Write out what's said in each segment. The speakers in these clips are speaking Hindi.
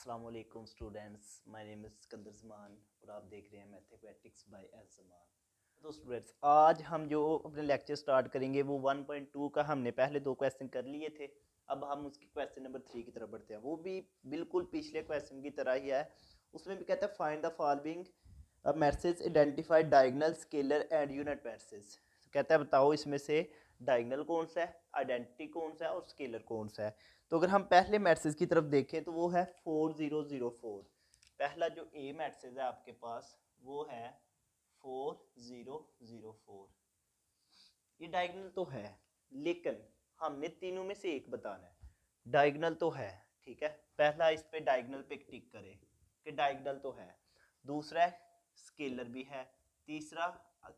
अस्सलाम वालेकुम students, my name is Sikandar Zaman और आप देख रहे हैं मैथमेटिक्स बाय एस ज़मान। तो स्टूडेंट्स, आज हम जो अपने लेक्चर स्टार्ट करेंगे वो 1.2 का हमने पहले दो क्वेश्चन कर लिए थे। अब हम उसकी क्वेश्चन नंबर 3 की तरफ बढ़ते हैं। वो भी बिल्कुल पिछले क्वेश्चन की तरह ही है। उसमें भी कहता है find the following matrices identify diagonal scalar and unit matrices. कहता है बताओ इसमें से डायगोनल कौन सा है, आइडेंटिटी कौन सा है और स्केलर कौन सा है। तो अगर हम पहले मैट्रिक्स की तरफ देखें तो वो है 4004। पहला जो ए मैट्रिक्स है आपके पास वो है 4004। ये डायगोनल तो है, लेकिन हमने तीनों में से एक बताना है। डायगोनल तो है, ठीक है, पहला इस पे डायगोनल पे टिक करें कि डायगोनल तो है। दूसरा स्केलर भी है। तीसरा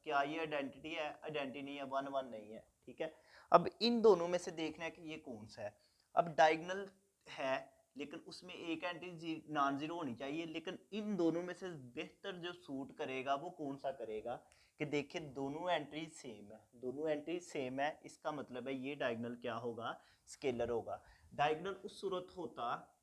क्या ये आइडेंटिटी है, आइडेंटिटी नहीं है, वन वन नहीं है, ठीक है। अब इन दोनों में से देखना है कि ये कौन सा है। अब डायगोनल है लेकिन उसमें एक एंट्री नॉन जीरो होनी चाहिए, लेकिन इन दोनों में से बेहतर जो सूट करेगा वो कौन सा करेगा कि देखिए दोनों एंट्री सेम है, दोनों एंट्री सेम है, इसका मतलब है ये डायगोनल क्या होगा, स्केलर होगा। डायगोनल उस सूरत होता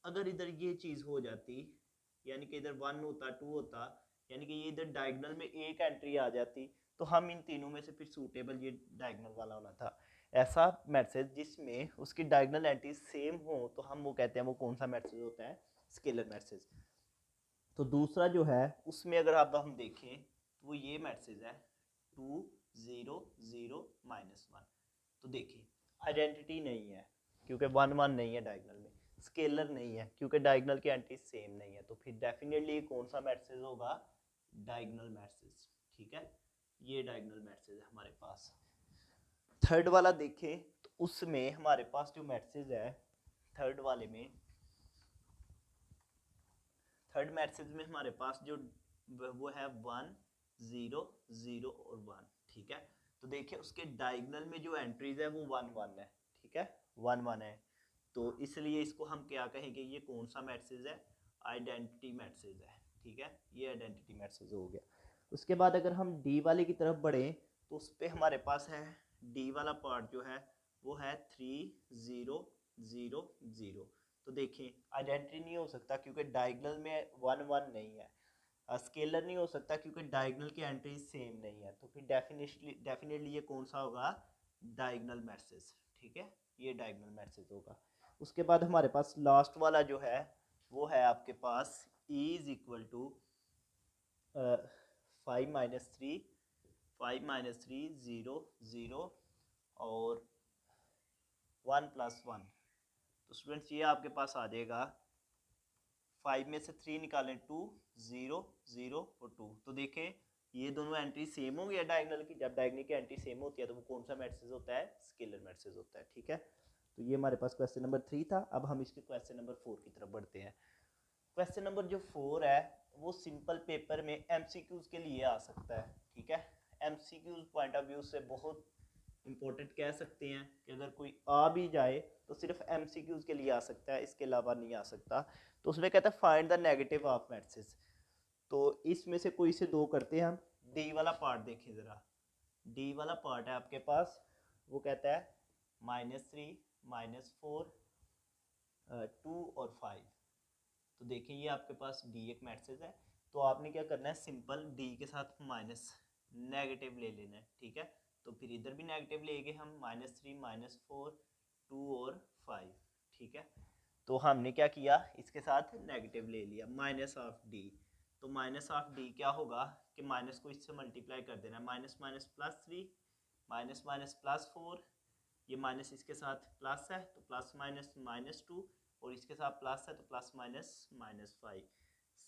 अगर इधर ये चीज हो जाती, यानी कि इधर 1 होता 2 होता, यानी कि ये इधर डायगोनल में एक एंट्री आ जाती, तो हम इन तीनों में से फिर सूटेबल ये डायगोनल वाला होना था। ऐसा मैट्रिक्स जिसमें उसकी डायगोनल एंट्री सेम हो तो हम वो कहते हैं वो कौन सा मैट्रिक्स होता है, स्केलर मैट्रिक्स। तो दूसरा जो है उसमें अगर अब हम देखें तो वो ये मैट्रिक्स है 2 0 0 -1। तो देखिए आइडेंटिटी नहीं है क्योंकि 1 1 नहीं है डायगोनल में, स्केलर नहीं है क्योंकि डायगोनल की एंट्री सेम नहीं है, तो फिर डेफिनेटली कौन सा मैट्रिक्स होगा, डायगोनल मैट्रिक्स, ठीक है। ये डायगोनल मैट्रिक्स है हमारे पास। थर्ड वाला देखें तो उसमें हमारे पास जो मैट्रिक्स है थर्ड वाले में, थर्ड मैट्रिक्स में हमारे पास जो वो है 1 0 0 और 1, ठीक है। तो देखिए उसके डायगोनल में जो एंट्रीज है वो 1 1 है, ठीक है, 1 1 है। तो इसलिए इसको हम क्या कहेंगे, ये कौन सा मैट्रिक्स है, आइडेंटिटी मैट्रिक्स है, ठीक है, ये आइडेंटिटी मैट्रिक्स हो गया। उसके बाद अगर हम डी वाले की तरफ बढ़े तो उस पर हमारे पास है डी वाला पार्ट जो है वो है 3 0 0 0। तो देखिए आइडेंटिटी नहीं हो सकता क्योंकि डायगोनल में 1 1 नहीं है। स्केलर नहीं हो सकता क्योंकि डायगोनल की एंट्री सेम नहीं है, तो फिर डेफिनेटली ये कौन सा होगा, डायगोनल मैट्रिक्स, ठीक है, ये डायगोनल मैट्रिक्स होगा। उसके बाद हमारे पास लास्ट वाला जो है वो है आपके पास E इज इक्वल टू 5 - 3 0 0 और 1 + 1। तो स्टूडेंट्स ये आपके पास आ जाएगा 5 में से 3 निकालें 2 0 0 और 2। तो देखें ये दोनों एंट्री सेम हो गया डायगोनल की, जब डायगोनल की एंट्री सेम होती है तो वो कौन सा मैट्रिक्स होता है, स्केलर मैट्रिक्स होता है, ठीक है। तो ये हमारे पास क्वेश्चन नंबर 3 था। अब हम इसके क्वेश्चन नंबर 4 की तरफ बढ़ते हैं। क्वेश्चन नंबर जो 4 है वो सिंपल पेपर में एमसीक्यूज के लिए आ सकता है, ठीक है। एमसीक्यूज पॉइंट ऑफ व्यू से बहुत इंपॉर्टेंट कह सकते हैं कि अगर कोई आ भी जाए तो सिर्फ एमसीक्यूज के लिए आ सकता है, इसके अलावा नहीं आ सकता। तो उसमें कहता है find the negative of matrix. तो इसमें से कोई से दो करते हैं हम। डी वाला पार्ट देखें ज़रा, डी वाला पार्ट है आपके पास, वो कहता है -3 -4 2 और 5। तो देखिए ये आपके पास डी एक मैट्रिक्स है, तो आपने क्या करना है, सिंपल डी के साथ माइनस नेगेटिव ले लेना है, ठीक है। तो फिर इधर भी नेगेटिव लेंगे हम, -3 -4 2 और 5, ठीक है। तो हमने क्या किया, इसके साथ नेगेटिव ले लिया, माइनस ऑफ डी। तो माइनस ऑफ डी क्या होगा कि माइनस को इससे मल्टीप्लाई कर देना, माइनस माइनस +3 माइनस माइनस +4, ये माइनस इसके साथ प्लस है तो प्लस माइनस -2 और इसके साथ प्लस है तो प्लस माइनस -5।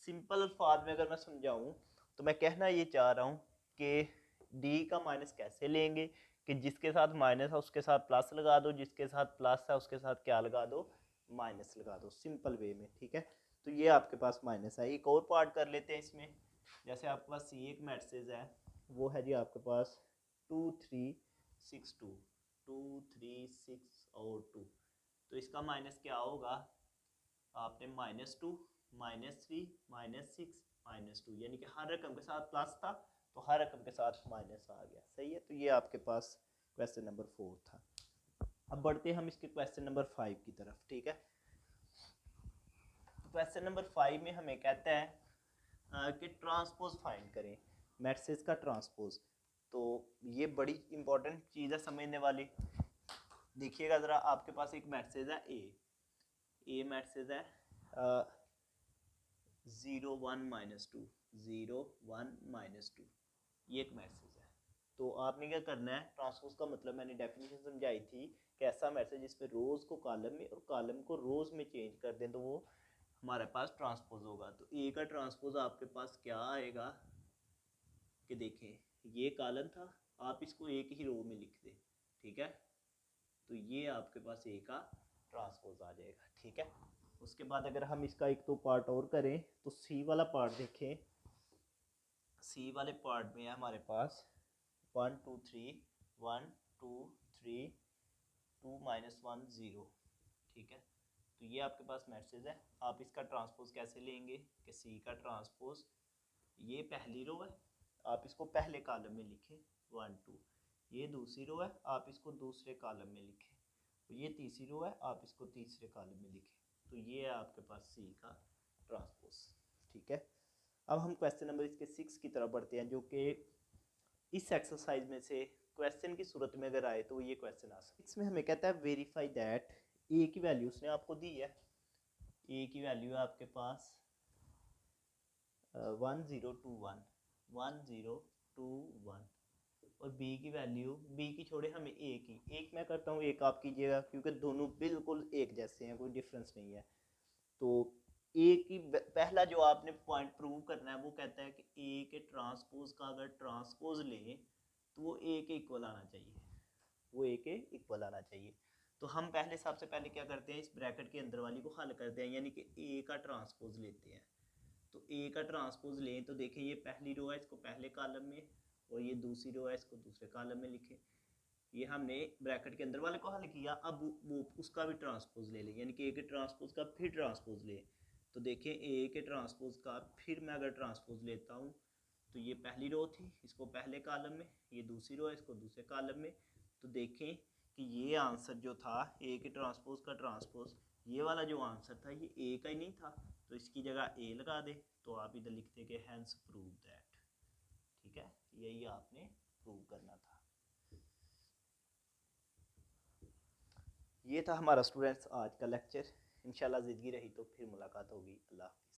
सिंपल अल्फाज में अगर मैं समझाऊं तो मैं कहना ये चाह रहा हूँ कि डी का माइनस कैसे लेंगे कि जिसके साथ माइनस है उसके साथ प्लस लगा दो, जिसके साथ प्लस है उसके साथ क्या लगा दो, माइनस लगा दो, सिंपल वे में, ठीक है। तो ये आपके पास माइनस है। एक और पार्ट कर लेते हैं इसमें। जैसे आपके पास ये एक मैट्रिक्स है, वो है जी आपके पास 2 3 6 2 2 3 6 और 2। तो इसका माइनस क्या होगा, आपने -2 -3 -6 -2, यानी कि हर रकम के साथ प्लस था तो हर रकम के साथ माइनस आ गया, सही है। तो ये आपके पास क्वेश्चन नंबर 4 था। अब बढ़ते हैं हम इसके क्वेश्चन नंबर 5 की तरफ, ठीक है। क्वेश्चन नंबर 5 में हमें कहता है कि ट्रांसपोज फाइंड करें, मैट्रिक्स का ट्रांसपोज। तो ये बड़ी इंपॉर्टेंट चीज़ है समझने वाली। देखिएगा ज़रा, आपके पास एक मैट्रिक्स है ए मैट्रिक्स है 0 1 -2 0 1 -2, ये एक मैट्रिक्स है। तो आपने क्या करना है, ट्रांसपोज का मतलब मैंने डेफिनेशन समझाई थी कि ऐसा मैट्रिक्स जिसमें रोज को कॉलम में और कॉलम को रोज में चेंज कर दें तो वो हमारे पास ट्रांसपोज होगा। तो ए का ट्रांसपोज आपके पास क्या आएगा कि देखें ये कॉलम था, आप इसको एक ही रो में लिख दें, ठीक है। तो ये आपके पास ए का ट्रांसपोज आ जाएगा, ठीक है। उसके बाद अगर हम इसका एक तो पार्ट और करें तो सी वाला पार्ट देखें। सी वाले पार्ट में है हमारे पास 1 2 3 1 2 3 2 -1 0, ठीक है। तो ये आपके पास मैट्रिक्स है। आप इसका ट्रांसपोज कैसे लेंगे कि सी का ट्रांसपोज, ये पहली रो है, आप इसको पहले कॉलम में लिखें 1 2, ये दूसरी रो है, आप इसको दूसरे कॉलम में लिखें, तो ये तीसरी रो है, आप इसको तीसरे कॉलम में लिखें। तो ये है आपके पास सी का ट्रांसपोज, ठीक है। अब हम क्वेश्चन नंबर इसके 6 की तरफ बढ़ते हैं, जो कि इस एक्सरसाइज में से क्वेश्चन की सूरत में अगर आए तो ये क्वेश्चन आ सकता है। इसमें हमें कहता है वेरीफाई दैट ए की वैल्यू उसने आपको दी है, ए की वैल्यू है आपके पास 1021 1021 और बी की वैल्यू, बी की छोड़े हमें ए की, एक मैं करता हूँ एक आप कीजिएगा क्योंकि दोनों बिल्कुल एक जैसे हैं, कोई डिफरेंस नहीं है। तो ए की पहला जो आपने पॉइंट प्रूव करना है वो कहता है कि ए के ट्रांसपोज का अगर ट्रांसपोज लें तो वो ए के इक्वल आना चाहिए, वो ए के इक्वल आना चाहिए। तो हम पहले सबसे पहले क्या करते हैं, इस ब्रैकेट के अंदर वाली को हल करते हैं, यानी कि ए का ट्रांसपोज लेते हैं। तो ए का ट्रांसपोज लें तो देखें ये पहली रो है, इसको पहले कॉलम में, और ये दूसरी रो है, इसको दूसरे कॉलम में लिखें। ये हमने ब्रैकेट के अंदर वाले को हल किया, अब वो उसका भी ट्रांसपोज ले लें, यानी कि ए के ट्रांसपोज का फिर ट्रांसपोज लें। तो देखें ए के ट्रांसपोज का फिर मैं अगर ट्रांसपोज लेता हूँ तो ये पहली रो थी, इसको पहले कॉलम में, ये दूसरी रो है, इसको दूसरे कॉलम में। तो देखें कि ये आंसर जो था ए के ट्रांसपोज का ट्रांसपोज, ये वाला जो आंसर था ये ए का ही नहीं था, तो इसकी जगह ए लगा दे। तो आप इधर लिखते कि हैंस प्रूव दैट, ठीक है, यही आपने प्रूव करना था। ये था हमारा स्टूडेंट्स आज का लेक्चर। इंशाल्लाह ज़िंदगी रही तो फिर मुलाकात होगी। अल्लाह।